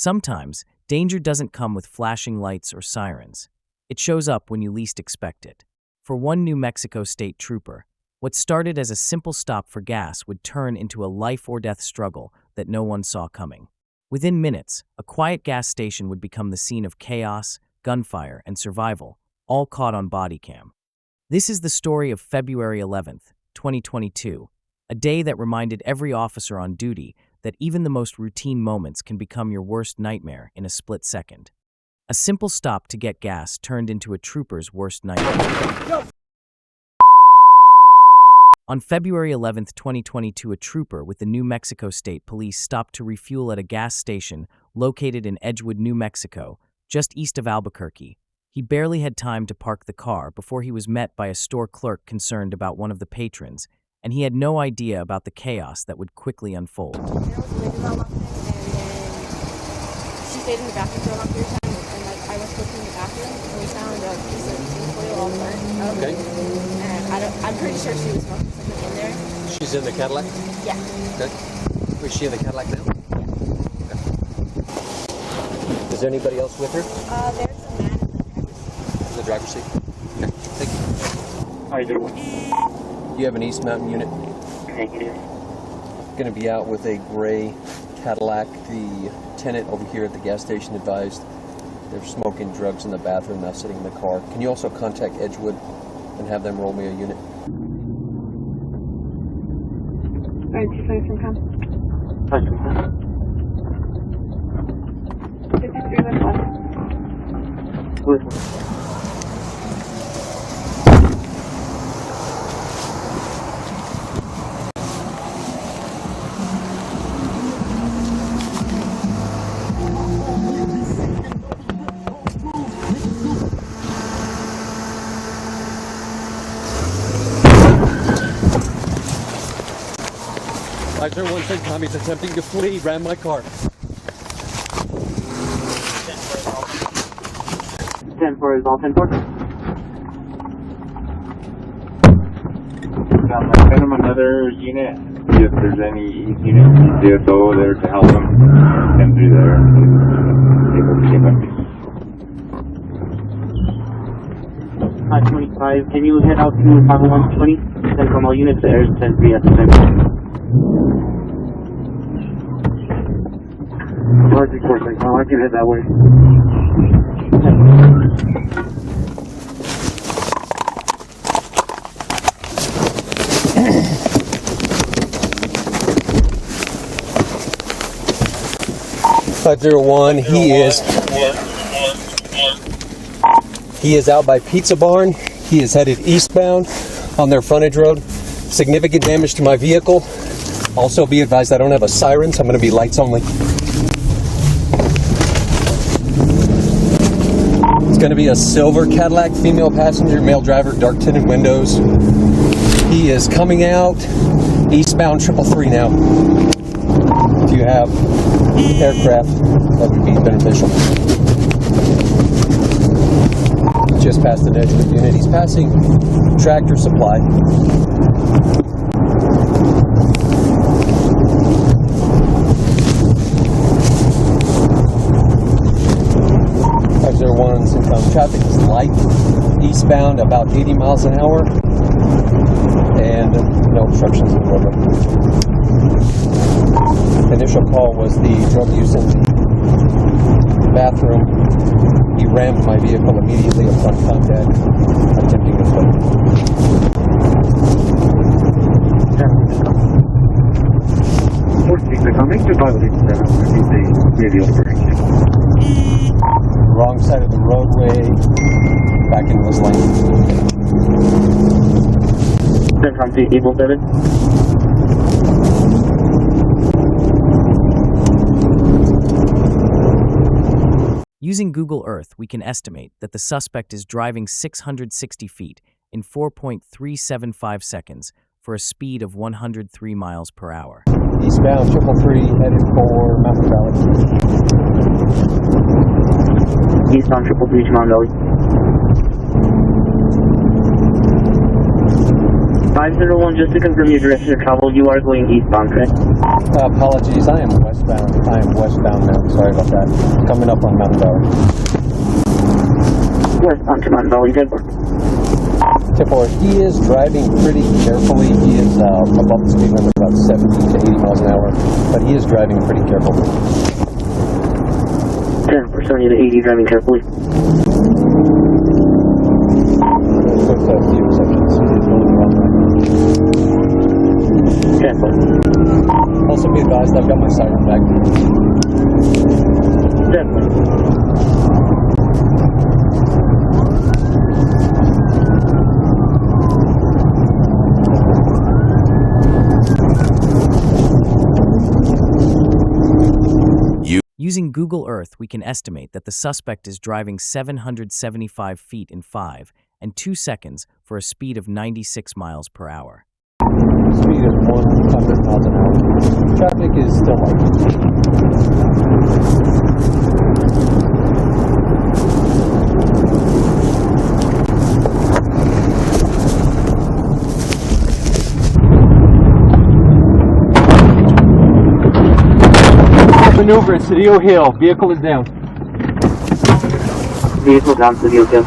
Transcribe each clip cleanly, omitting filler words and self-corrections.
Sometimes, danger doesn't come with flashing lights or sirens. It shows up when you least expect it. For one New Mexico state trooper, what started as a simple stop for gas would turn into a life-or-death struggle that no one saw coming. Within minutes, a quiet gas station would become the scene of chaos, gunfire, and survival, all caught on Bodycam. This is the story of February 11th, 2022, a day that reminded every officer on duty that even the most routine moments can become your worst nightmare in a split second. A simple stop to get gas turned into a trooper's worst nightmare. On February 11, 2022, a trooper with the New Mexico State Police stopped to refuel at a gas station located in Edgewood, New Mexico, just east of Albuquerque. He barely had time to park the car before he was met by a store clerk concerned about one of the patrons, and he had no idea about the chaos that would quickly unfold. There was a lady around walking in, and then she stayed in the bathroom for a long period of time, and I was cooking in the bathroom, and we found a piece of tinfoil all burnt up. Okay. And I'm pretty sure she was smoking something in there. She's in the Cadillac? Yeah. Okay. Is she in the Cadillac now? Yeah. Okay. Is there anybody else with her? There's a man in the driver's seat. Okay, thank you. How you doing? You have an East Mountain unit. Negative. Going to be out with a gray Cadillac. The tenant over here at the gas station advised they're smoking drugs in the bathroom, now sitting in the car. Can you also contact Edgewood and have them roll me a unit? Alright, 257 come. 53 with one. Lizer 16, Tommy's attempting to flee, ran my car. 10-4 is all 10-4. Send them another unit. See if there's any unit DSO there to help them. Send through there. Hot 25, can you head out to 50120? Send from all units there, 10-3 at the same time. Hard to course, I can head that way. He is out by Pizza Barn. He is headed eastbound on their frontage road. Significant damage to my vehicle. Also be advised I don't have a siren, so I'm going to be lights only. It's going to be a silver Cadillac, female passenger, male driver, dark tinted windows. He is coming out eastbound 333 now. If you have aircraft, that would be beneficial. Just past the Edgewood unit. He's passing Tractor Supply. 501 Central traffic is light, eastbound about 80 miles an hour, and no obstructions in the roadway. Initial call was the drug use in the bathroom. He rammed my vehicle immediately upon contact, attempting to flee. Wrong side of the roadway, back in this lane. From the Evil 7. Using Google Earth, we can estimate that the suspect is driving 660 feet in 4.375 seconds for a speed of 103 miles per hour. Eastbound 333 headed for Mountain Valley. Eastbound 333 Mountain Valley. 501, just to confirm your direction of travel, you are going eastbound, correct? Apologies, I am westbound. I am westbound now. Sorry about that. Coming up on Mountain Valley. Westbound to Mountain Valley, 10-4. 10-4. He is driving pretty carefully. He is above the speed limit, about 70 to 80 miles an hour, but he is driving pretty carefully. 10-4, 70 to 80, driving carefully. With a few exceptions. He's moving around there. 10-4. Also be advised, I've got my siren back. 10-4. Using Google Earth, we can estimate that the suspect is driving 775 feet in 5 and 2 seconds for a speed of 96 miles per hour. Speed is 100 miles an hour. Traffic is still light. Maneuver at Cedillo Hill. Vehicle is down. Vehicle down, Cedillo Hill.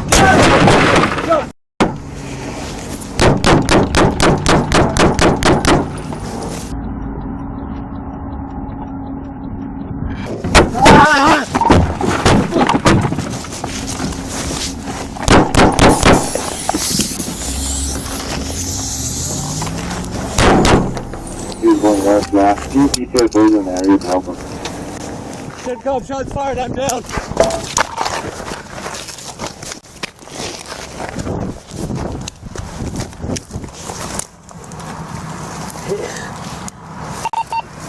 He's going west now. Few details those in there, you can help him. CENTCOM, shots fired, I'm down.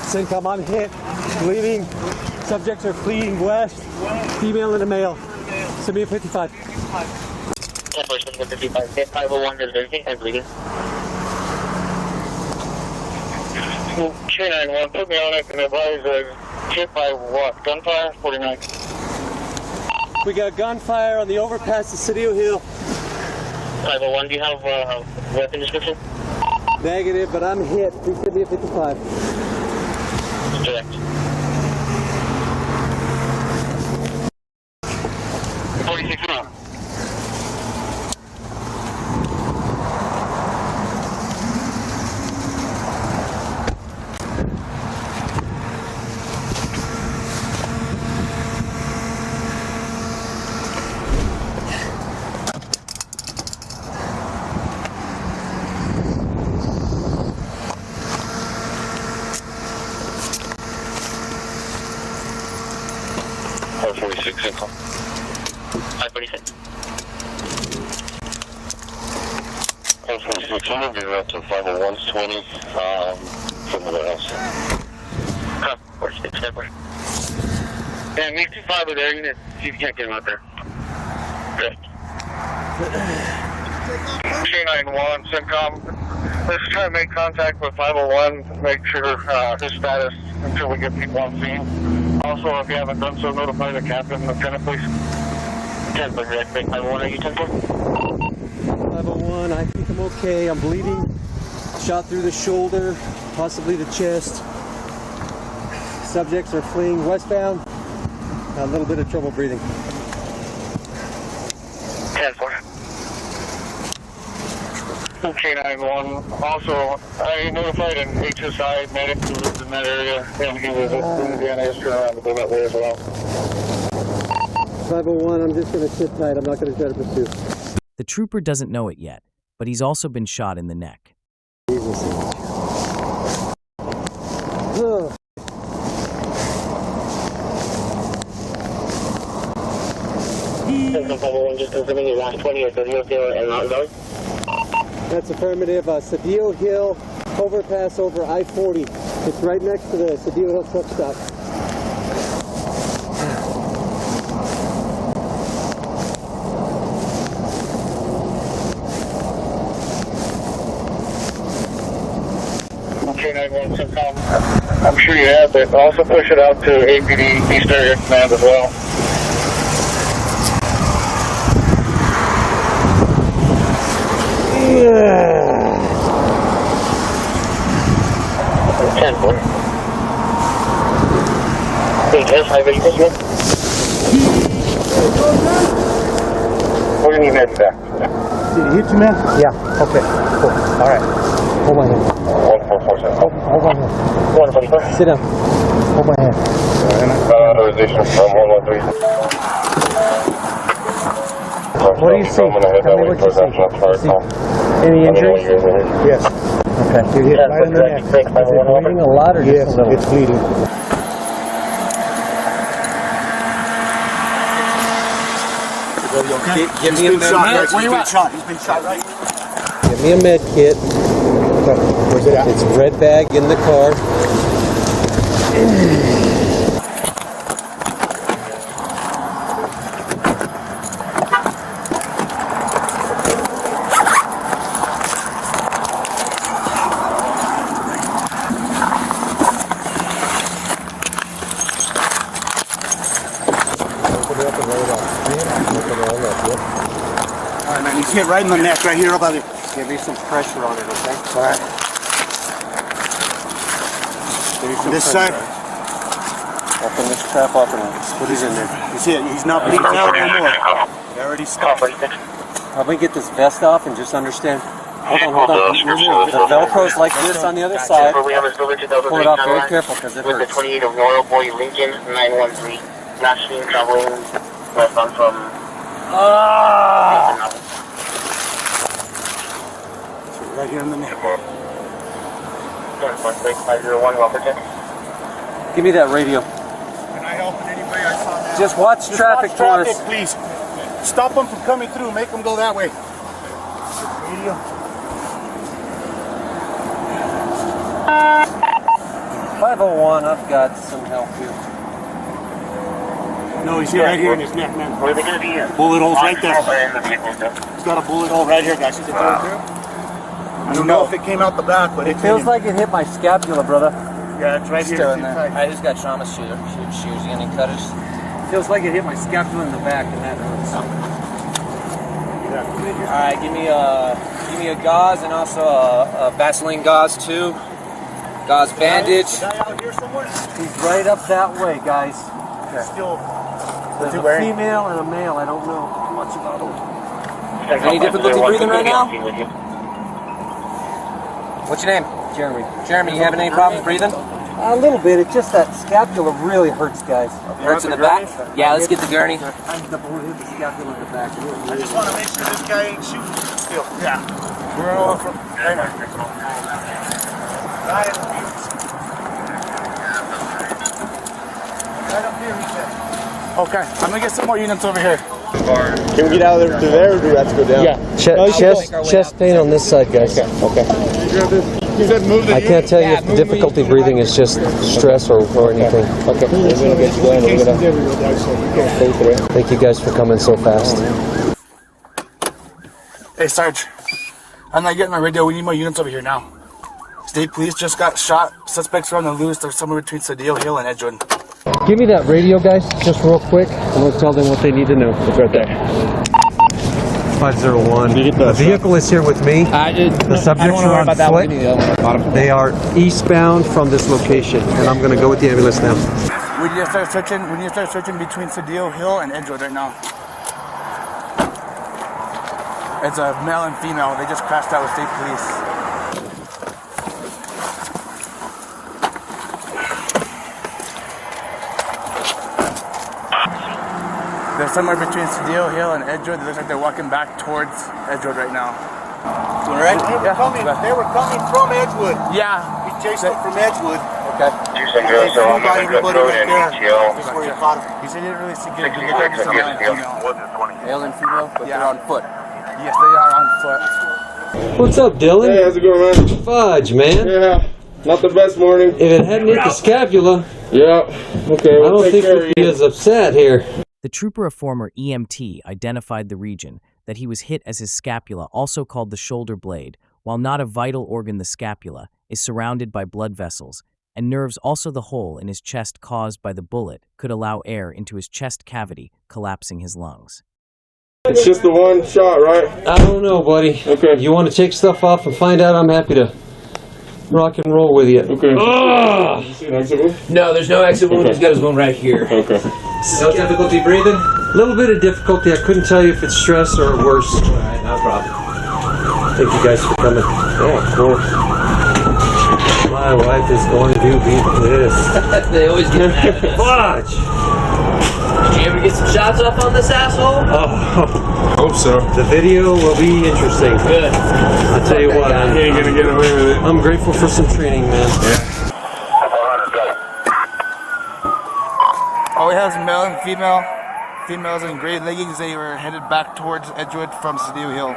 CENTCOM, I'm hit. Bleeding. Subjects are fleeing west. Female and a male. Send me a 55. 55. Hit 501 is everything and bleeding. 291, put me on it and advise hit by what? Gunfire? 49. We got gunfire on the overpass to Cedillo Hill. 501, do you have weapon description? Negative, but I'm hit. Please send me a 55. Direct. 46 now. Or 46 income. 546. 46, I'm going to be around to 50120 from the warehouse. 46, 10-4. Yeah, make 25 over there, you can see if you can't get him out there. Good. 291, CENTCOM. Let's try to make contact with 501, make sure his status until we get people on scene. Also, if you haven't done so, notify the captain, lieutenant, please. 10-4, direct, 501, are you 10-4? 501, I think I'm okay. I'm bleeding. Shot through the shoulder, possibly the chest. Subjects are fleeing westbound. A little bit of trouble breathing. 10-4. K91. Also, I notified an HSI medic who lives in that area, and he was in Indiana history around that way as well. 501, I'm just going to sit tight. I'm not going to try to pursue. The trooper doesn't know it yet, but he's also been shot in the neck. Just confirming your last 20 or 30 and Mountain Valley. That's affirmative. Cedillo Hill, overpass over I-40. It's right next to the Cedillo Hill truck stop. K91, CENTCOM. I'm sure you have, but also push it out to APD East Area Command as well. 10-4. Hey, Jeff, hi, ready, Christmas? We're gonna need that back. Did he hit you, man? Yeah, okay, cool. All right. Hold my hand. 1447. Hold my hand. 144. Sit down. Hold my hand. Authorization from 113. What do you see? Tell me what you see. Any injuries? Yes. Okay. You hit right in the neck. Is it bleeding a lot or Yes, just a little? it's bleeding. Give me a med kit. Where you at? He's been shot, right? Give me a med kit. Where's it at? It's a red bag in the car. All right, man. He's hit right in the neck, right here, about it. Give me some pressure on it, okay? All right. This side. Open this trap up and put it in there. You see it? He's not bleeding out anymore. He already stopped. Probably get this vest off and just understand. Hold on. The Velcro's like this on the other side. Pull it off very careful because it with hurts. the 28 of Royal Boy Lincoln 913. Not seen traveling westbound from. Right here in the neck. 501, well protect. Give me that radio. Can I help in any way? I saw that. Just watch traffic for us. Please. Stop them from coming through. Make them go that way. Radio. 501, I've got some help here. No, he's here right here in his neck, man. Where are they going to be here? Bullet holes right there. In the vehicle, sir. He's got a bullet hole right here, guys. Is it going through? I don't know if it came out the back, but It feels like it hit my scapula, brother. yeah, it's right here. Still It's in there. inside. I just got trauma shears and cutters. Feels like it hit my scapula in the back, and that hurts. All right, give me a gauze and also a Vaseline gauze too. Gauze bandage. Is the guy out here somewhere? He's right up that way, guys. Still. There's a female and a male. I don't know much about them. Any difficulty breathing right now? What's your name? Jeremy. Jeremy, you having any problems breathing? A little bit. It's just that scapula really hurts, guys. Hurts in the back? Yeah, let's get the gurney. The bullet hit the scapula in the back. I just want to make sure this guy ain't shooting still. Yeah. We're all from. Right now. Right up here, he said. Okay, I'm gonna get some more units over here. Can we get out of there to there, or do we have to go down? Yeah. Chest pain on this side, guys. Okay. You said move the I can't tell you if the difficulty breathing is just stress or anything. Okay. We're gonna get you going. We're gonna go through it. Thank you guys for coming so fast. Hey, Sarge. I'm not getting my radio. We need more units over here now. State police just got shot. Suspects are on the loose. They're somewhere between Cadillac Hill and Edgewood. Give me that radio, guys, just real quick, and we'll tell them what they need to know. It's right there. 501. The vehicle is here with me. The subjects are on foot. They are eastbound from this location, and I'm going to go with the ambulance now. We need to start searching. We need to start searching between Cadillac Hill and Edgewood right now. It's a male and female. They just crashed out with state police. They're somewhere between Cadillac Hill and Edgewood. It looks like they're walking back towards Edgewood right now. Doing all right? They were coming from Edgewood. Yeah. We chased them from Edgewood. Okay. They flew by everybody right there. That's where you caught them. He said he didn't really see good. He looked like a male and female. Male and female, but they're on foot. Yes, they are on foot. What's up, Dylan? Hey, how's it going, man? Fudge, man. Yeah. Not the best morning. If it hadn't hit the scapula, Yeah. Okay. I We'll don't take think care of we'd be you. as upset here. The trooper, a former EMT, identified the region that he was hit as his scapula, also called the shoulder blade, while not a vital organ, the scapula, is surrounded by blood vessels, and nerves. Also the hole in his chest caused by the bullet could allow air into his chest cavity, collapsing his lungs. It's just the one shot, right? I don't know, buddy. Okay. You want to take stuff off and find out? I'm happy to rock and roll with you. Okay. Oh! No, there's no exit wound. He's got his wound right here. Okay. No difficulty breathing? A little bit of difficulty. I couldn't tell you if it's stress or worse. All right, no problem. Thank you guys for coming. Oh, of course. My wife is going to be pissed. They always get mad at us. Watch! Did you ever get some shots off on this asshole? Oh, Hope so. the video will be interesting. Good. I'll tell you what, He ain't gonna get away with it. I'm grateful for some training, man. All we have is male and female. Females in gray leggings. They were headed back towards Edgewood from Cedillo Hill.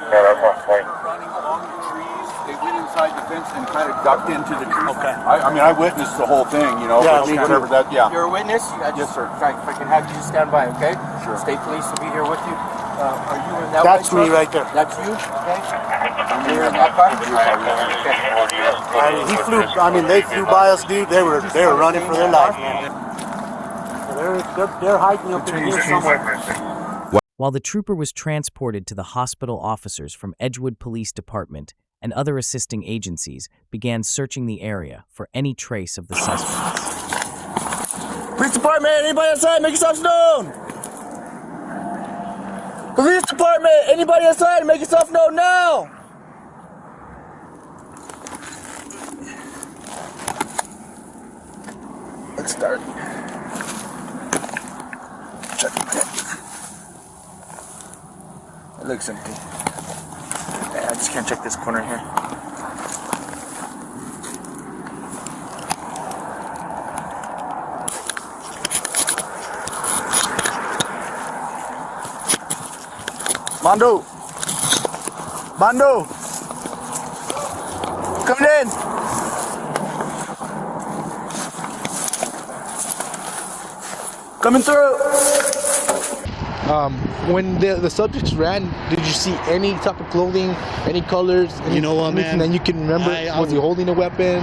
Running along the trees, they went inside the fence and kind of ducked into the trees. Okay. I mean, I witnessed the whole thing, you know. Yeah, but me whatever too. that, yeah. You're a witness? Yes, sir. If I can have you just stand by, okay? Sure. State police will be here with you. Are you in that That's white me truck? right there. That's you? Okay. You're in that car? Okay. He flew. I mean, they flew by us, dude. They were running for their life, man. So they're hiking up in here somewhere. While the trooper was transported to the hospital, officers from Edgewood Police Department and other assisting agencies began searching the area for any trace of the suspects. Police department, anybody outside, make yourself known. Police department, anybody outside, make yourself known now. Let's start. Check it. It looks empty. Yeah, I just can't check this corner here. Mando! Mando! Coming in! Coming through! When the subjects ran, did you see any type of clothing, any colors, You know what, anything man? that you can remember? Was he holding a weapon?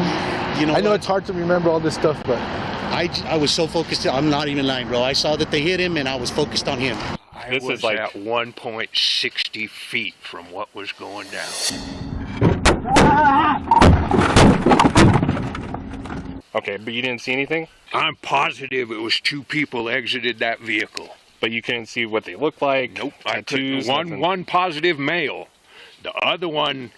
You know I know what? it's hard to remember all this stuff, but I was so focused. I'm not even lying, bro. I saw that they hit him, and I was focused on him. This is like at 1.60 feet from what was going down. Okay, but you didn't see anything? I'm positive it was two people exited that vehicle. But you couldn't see what they looked like? Nope. I took one positive male. The other one,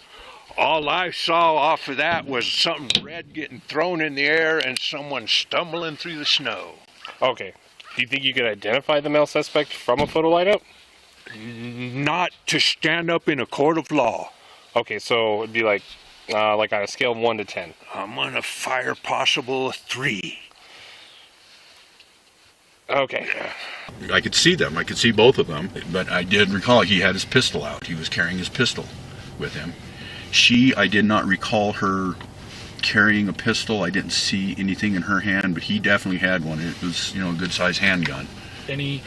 all I saw off of that was something red getting thrown in the air and someone stumbling through the snow. Okay. Do you think you could identify the male suspect from a photo lineup? Not to stand up in a court of law. Okay, so it'd be like on a scale of 1 to 10. I'm gonna fire possible a 3. Okay. I could see them. I could see both of them. But I did recall he had his pistol out. He was carrying his pistol with him. I did not recall her carrying a pistol. I didn't see anything in her hand, but he definitely had one. It was, a good-sized handgun. Any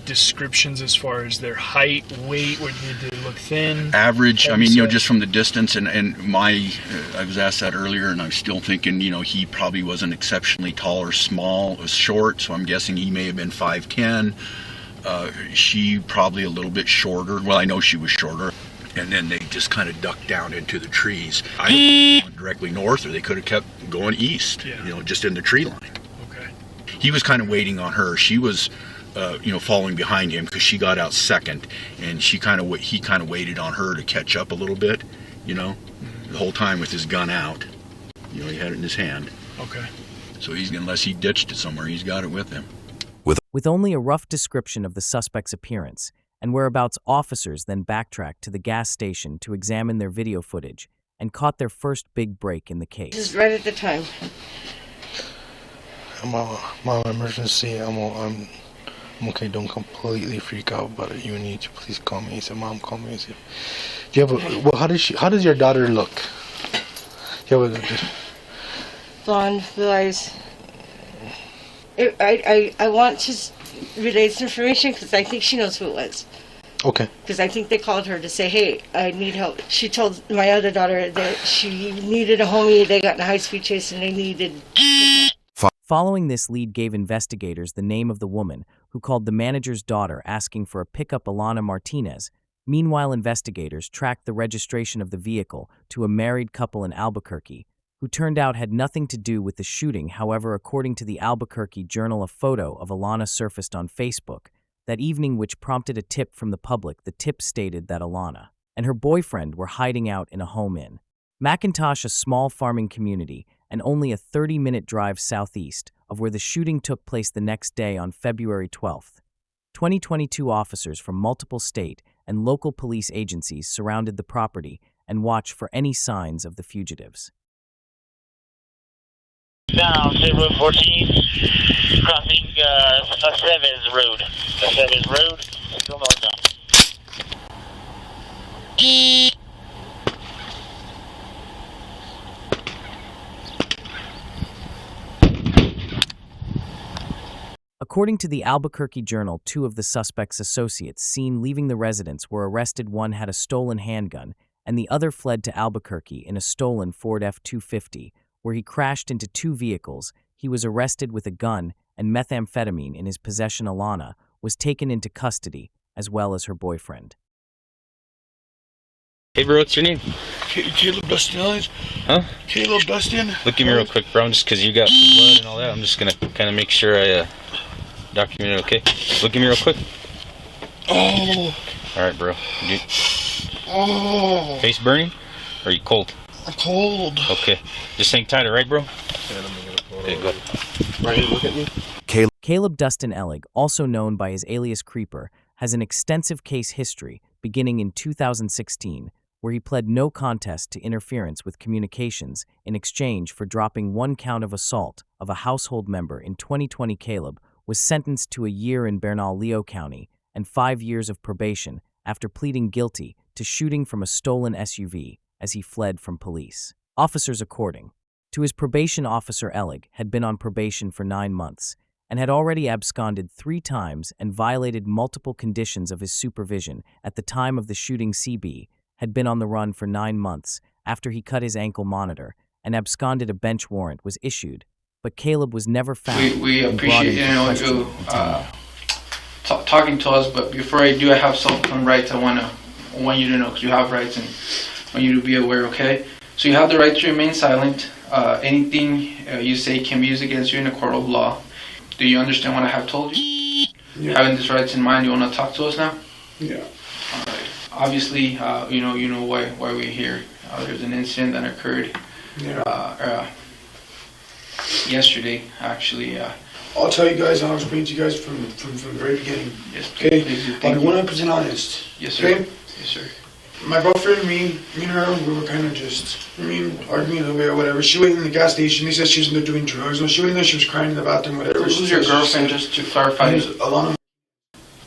descriptions as far as their height, weight, or did they look thin? Average, just from the distance, and I was asked that earlier, and I was still thinking, he probably wasn't exceptionally tall or small, was short, so I'm guessing he may have been 5'10". She probably a little bit shorter. Well, I know she was shorter. And then they just kind of ducked down into the trees. I went directly north, or they could have kept going east, just in the tree line. Okay. He was kind of waiting on her. She was following behind him because she got out second, and he kind of waited on her to catch up a little bit, the whole time with his gun out. He had it in his hand. Okay. So unless he ditched it somewhere, he's got it with him. With only a rough description of the suspect's appearance and whereabouts, officers then backtracked to the gas station to examine their video footage and caught their first big break in the case. This is right at the time. Mom, emergency. I'm okay. Don't completely freak out, but you need to please call me. He said, Mom, call me. He said, do you have how does your daughter look? Blonde, blue eyes. I want to relay this information because I think she knows who it was. Okay. Because I think they called her to say, hey, I need help. She told my other daughter that she needed a homie. They got in a high-speed chase and they needed... Following this lead gave investigators the name of the woman who called the manager's daughter asking for a pickup Alana Martinez Meanwhile, investigators tracked the registration of the vehicle to a married couple in Albuquerque, who turned out had nothing to do with the shooting. However, according to the Albuquerque Journal, a photo of Alana surfaced on Facebook that evening, which prompted a tip from the public. The tip stated that Alana and her boyfriend were hiding out in a home in McIntosh, a small farming community, and only a 30-minute drive southeast of where the shooting took place the next day on February 12th. 2022 officers from multiple state and local police agencies surrounded the property and watched for any signs of the fugitives. Down, State Road 14, crossing Aceves Road. Aceves Road, still northbound. According to the Albuquerque Journal, 2 of the suspect's associates seen leaving the residence were arrested. One had a stolen handgun, and the other fled to Albuquerque in a stolen Ford F-250, where he crashed into 2 vehicles. He was arrested with a gun and methamphetamine in his possession. Alana was taken into custody, as well as her boyfriend. Hey bro, what's your name? Caleb Dustin Ellis. Huh? Caleb Dustin. Look at me real quick, bro. Just because you got some blood and all that, I'm just gonna kind of make sure I document it, okay? Look at me real quick. Oh. Alright, bro. Oh. Face burning? Or are you cold? I'm cold. Okay. Just hang tight, alright, bro? Okay, go. Right here, look at me. Caleb Dustin Ellig, also known by his alias Creeper, has an extensive case history beginning in 2016, where he pled no contest to interference with communications in exchange for dropping 1 count of assault of a household member. In 2020, Caleb was sentenced to a year in Bernalillo County and 5 years of probation after pleading guilty to shooting from a stolen SUV as he fled from police. Officers, according to his probation officer, Ellig had been on probation for 9 months and had already absconded 3 times and violated multiple conditions of his supervision. At the time of the shooting, CB had been on the run for 9 months after he cut his ankle monitor and absconded. A bench warrant was issued, but Caleb was never found. We appreciate you talking to us, but before I do, I have some rights I want you to know, because you have rights and I want you to be aware, okay? So you have the right to remain silent. Anything you say can be used against you in a court of law. Do you understand what I have told you? Yeah. Having these rights in mind, you want to talk to us now? Yeah. All right. Obviously, you know why we're here. There's an incident that occurred yesterday, actually. I'll tell you guys, I'll explain to you guys from the very beginning. Yes, okay? I'll be 100% honest. Yes, sir. Okay? Yes, sir. My girlfriend, me and her, we were kind of just, arguing a little bit or whatever. She went in the gas station. They said she was in there doing drugs. When she went in there, she was crying in the bathroom, whatever. Who's your girlfriend, just to clarify? Alana.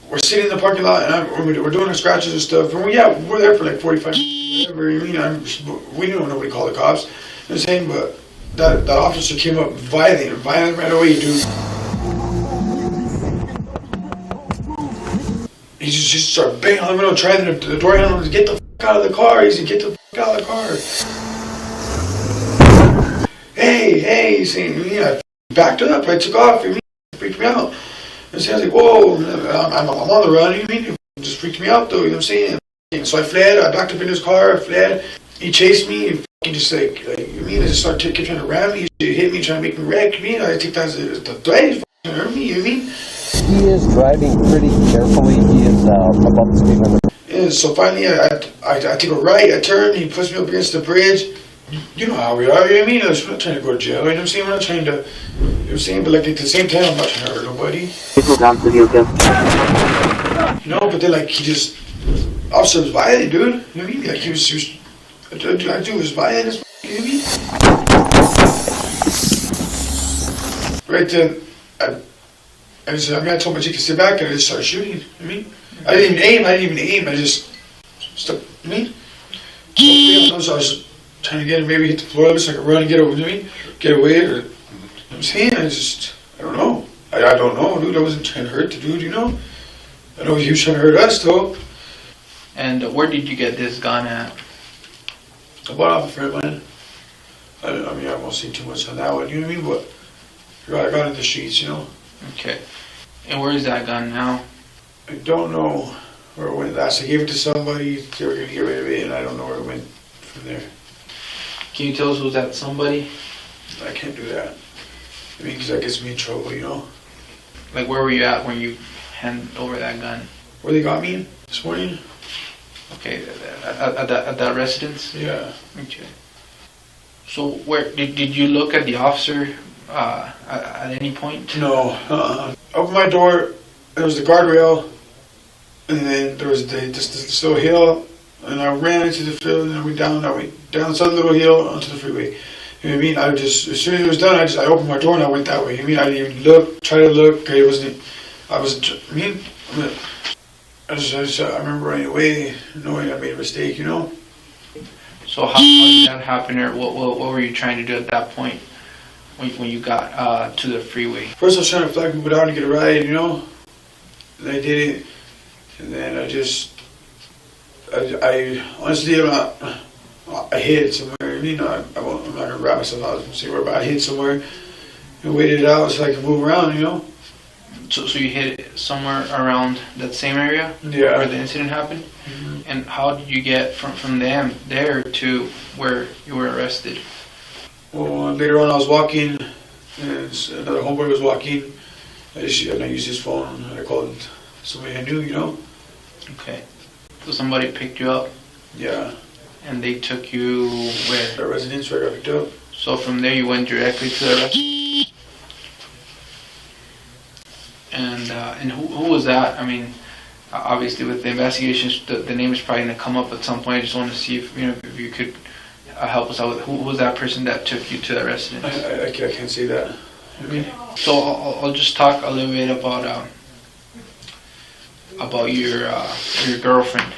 We're sitting in the parking lot, and we're doing our scratches and stuff. And we're there for like 45 minutes, whatever. We didn't know what to call the cops. You know what I'm saying? But that officer came up violent right away, dude. He just started banging on the window, trying the door handle to get the f out of the car. He said, "Get the f out of the car." Hey, he's saying, I backed up. I took off. It freaked me out. And so I was like, whoa, I'm on the run. You mean? It just freaked me out, though. You know what I'm saying? And so I fled. I backed up in his car. I fled. He chased me and just like you mean? I just started kept trying to ram me. He hit me, trying to make me wreck. You mean? I take that as the threat. He's hurt me. You mean? He is driving pretty carefully. He is above the speed limit. And so finally, I take a right. I turn. He puts me up against the bridge. You know how we are. You know what I mean? We're not trying to go to jail. You know what I'm saying? We're not trying to. You know what I'm saying? But like at the same time, I'm not trying to hurt nobody. No, but then like he just officer was violent, dude. You know what I mean? Like he was I do was violent as you know what I mean? Right then, I told my chick to sit back and I just started shooting. You know what I mean? I didn't even aim. I just stuck. You know what I mean? So I was trying to get him, maybe hit the floor so I could run and get away. You know what I mean? Get away, or you know what I'm saying? I don't know. I don't know, dude. I wasn't trying to hurt the dude, you know. I know he was trying to hurt us, though. And where did you get this gun at? I bought off a friend, man. I mean, I won't say too much on that one, you know what I mean? But I got in the streets, you know. Okay. And where is that gun now? I don't know. where it went last. I gave it to somebody, they were going to get rid of it, and I don't know where it went from there. Can you tell us who's that somebody? I can't do that. I mean, because that gets me in trouble, you know? Like, where were you at when you handed over that gun? Where they got me this morning? Okay, at that residence? Yeah. Okay. So, where did you look at the officer at any point? No. Opened my door, there was the guardrail, and then there was this little hill, and I ran into the field, and I went down this other little hill onto the freeway. You know what I mean? I just, as soon as it was done, I opened my door and I went that way. I mean, I didn't even look, try to look. I remember running away, knowing I made a mistake, you know? So how did that happen, or what were you trying to do at that point when you got to the freeway? First I was trying to flag people down to get a ride, you know? And I did it. And then I hid somewhere. You know, I'm not going to wrap myself out and say where, but I hid somewhere and waited it out so I could move around, you know? So you hid it somewhere around that same area where the incident happened? Mm-hmm. And how did you get from there to where you were arrested? Well, later on I was walking, and another homeboy was walking, and I used his phone, and I called somebody I knew, you know? Okay. So somebody picked you up? Yeah. And they took you where? The residence where I got picked up. So from there you went directly to the residence? And who was that? I mean, obviously with the investigations, the name is probably going to come up at some point. I just want to see if you could help us out with who was that person that took you to the residence? I can't say that. Okay. So I'll just talk a little bit about your girlfriend.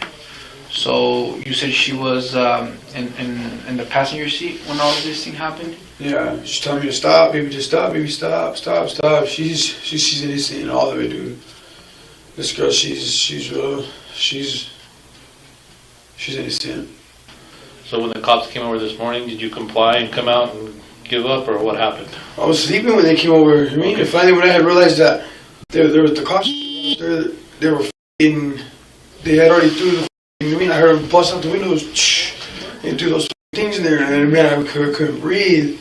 So you said she was in the passenger seat when all of this thing happened? Yeah, she's telling me to stop, baby, just stop, baby, stop. She's innocent in all of it, dude. This girl, she's innocent. So when the cops came over this morning, did you comply and come out and give up, or what happened? I was sleeping when they came over. I mean, finally when I had realized that there was the cops, they were f***ing, they had already threw the I mean, I heard them bust out the windows and do those things in there, and man, I couldn't breathe.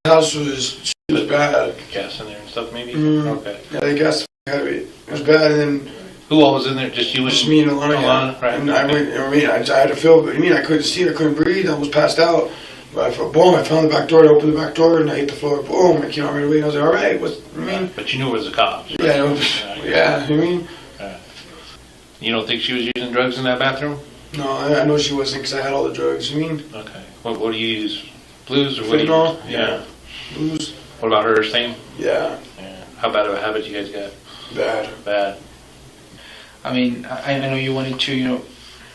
The house was bad. Gas in there and stuff, maybe? Okay. Yeah, they gassed the out of it. It was bad, and then... Who all was in there? Just you and... Just me and Alana. Alana, right. And I went, I had to feel, I couldn't see, I couldn't breathe, I almost passed out. But boom, I found the back door, I opened the back door, and I hit the floor, boom, I came out right away, and I was like, alright, But you knew it was the cops. Right? Yeah, You don't think she was using drugs in that bathroom? No, I know she wasn't, because I had all the drugs, Okay. What do you use? Blues or what? Fentanyl? Do you use? Yeah. Blues. What about her? Same? Yeah. How bad of a habit you guys got? Bad. I mean, I know you wanted to,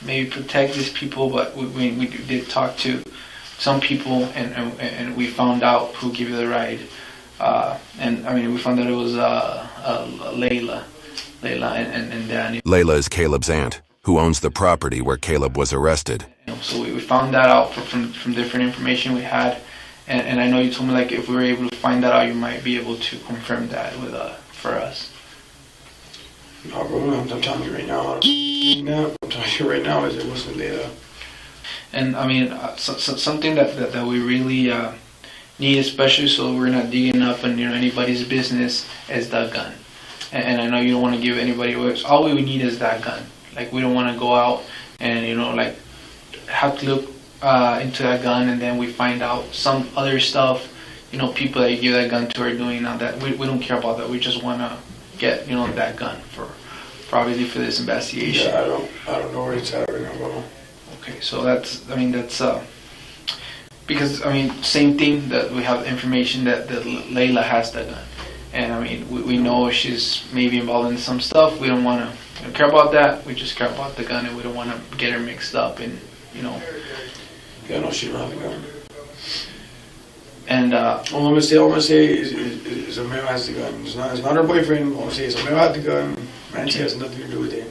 maybe protect these people, but we did talk to some people, and we found out who gave you the ride. And I mean, we found out it was Layla and Danny. Layla is Caleb's aunt, who owns the property where Caleb was arrested. So we found that out from different information we had, and I know you told me like if we were able to find that out, you might be able to confirm that with for us. No, bro, I'm telling you right now. I'm telling you right now is it wasn't Layla. And I mean, something that we really need, especially so we're not digging up on anybody's business, is that gun. And I know you don't want to give anybody away. So all we need is that gun. Like, we don't want to go out and, like, have to look into that gun, and then we find out some other stuff, people that you give that gun to are doing now that. We don't care about that. We just want to get, that gun for probably for this investigation. Yeah, I don't know where it's at right now, bro. Okay, so that's because, same thing that we have information that Layla has that gun. And I mean, we know she's maybe involved in some stuff. We don't want to care about that. We just care about the gun, and we don't want to get her mixed up in, Yeah, no, she don't have the gun. And all I'm gonna say is a male has the gun. It's not her boyfriend. All I'm gonna say is a male has the gun. Nancy has nothing to do with it.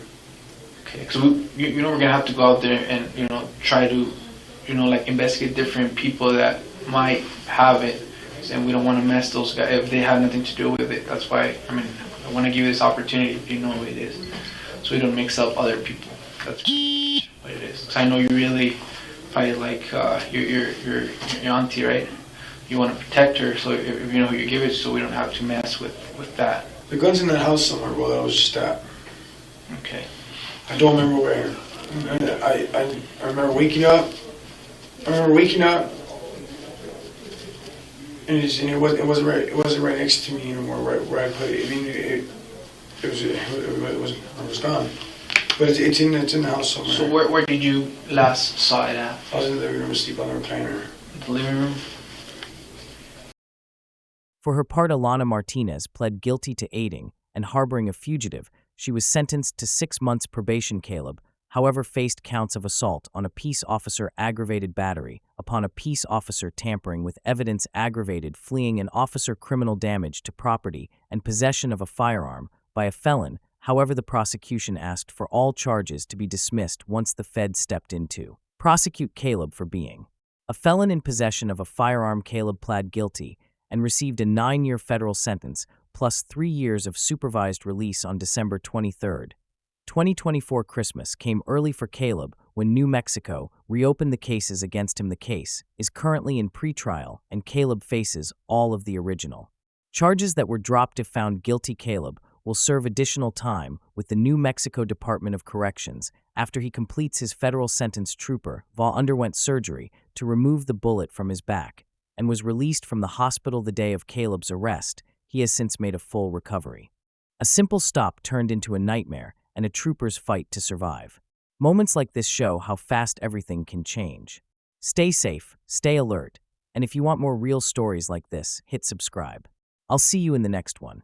Okay, because we're gonna have to go out there and try to like investigate different people that might have it. And we don't want to mess those guys if they have nothing to do with it. That's why I want to give you this opportunity if you know who it is. so we don't mix up other people. That's what it is. 'Cause I know you really probably like your auntie, right? You want to protect her, so if you know who you give it, so we don't have to mess with that. The gun's in that house somewhere, bro. That was just that. Okay. I don't remember where. I remember waking up. And it wasn't right next to me anymore. Right where I put it. I mean, it was gone. But it's in the house somewhere. So where did you last saw it at? I was in the living room asleep on the recliner. The living room. For her part, Alana Martinez pled guilty to aiding and harboring a fugitive. She was sentenced to 6 months probation, Caleb, however faced counts of assault on a peace officer, aggravated battery upon a peace officer, tampering with evidence, aggravated fleeing and officer, criminal damage to property, and possession of a firearm by a felon. However, the prosecution asked for all charges to be dismissed once the Fed stepped in to prosecute Caleb for being a felon in possession of a firearm. Caleb pled guilty and received a 9-year federal sentence plus 3 years of supervised release on December 23, 2024. Christmas came early for Caleb when New Mexico reopened the cases against him. The case is currently in pretrial, and Caleb faces all of the original charges that were dropped if found guilty. Caleb will serve additional time with the New Mexico Department of Corrections after he completes his federal sentence. Trooper Vaughn underwent surgery to remove the bullet from his back and was released from the hospital the day of Caleb's arrest. He has since made a full recovery. A simple stop turned into a nightmare and a trooper's fight to survive. Moments like this show how fast everything can change. Stay safe, stay alert, and if you want more real stories like this, hit subscribe. I'll see you in the next one.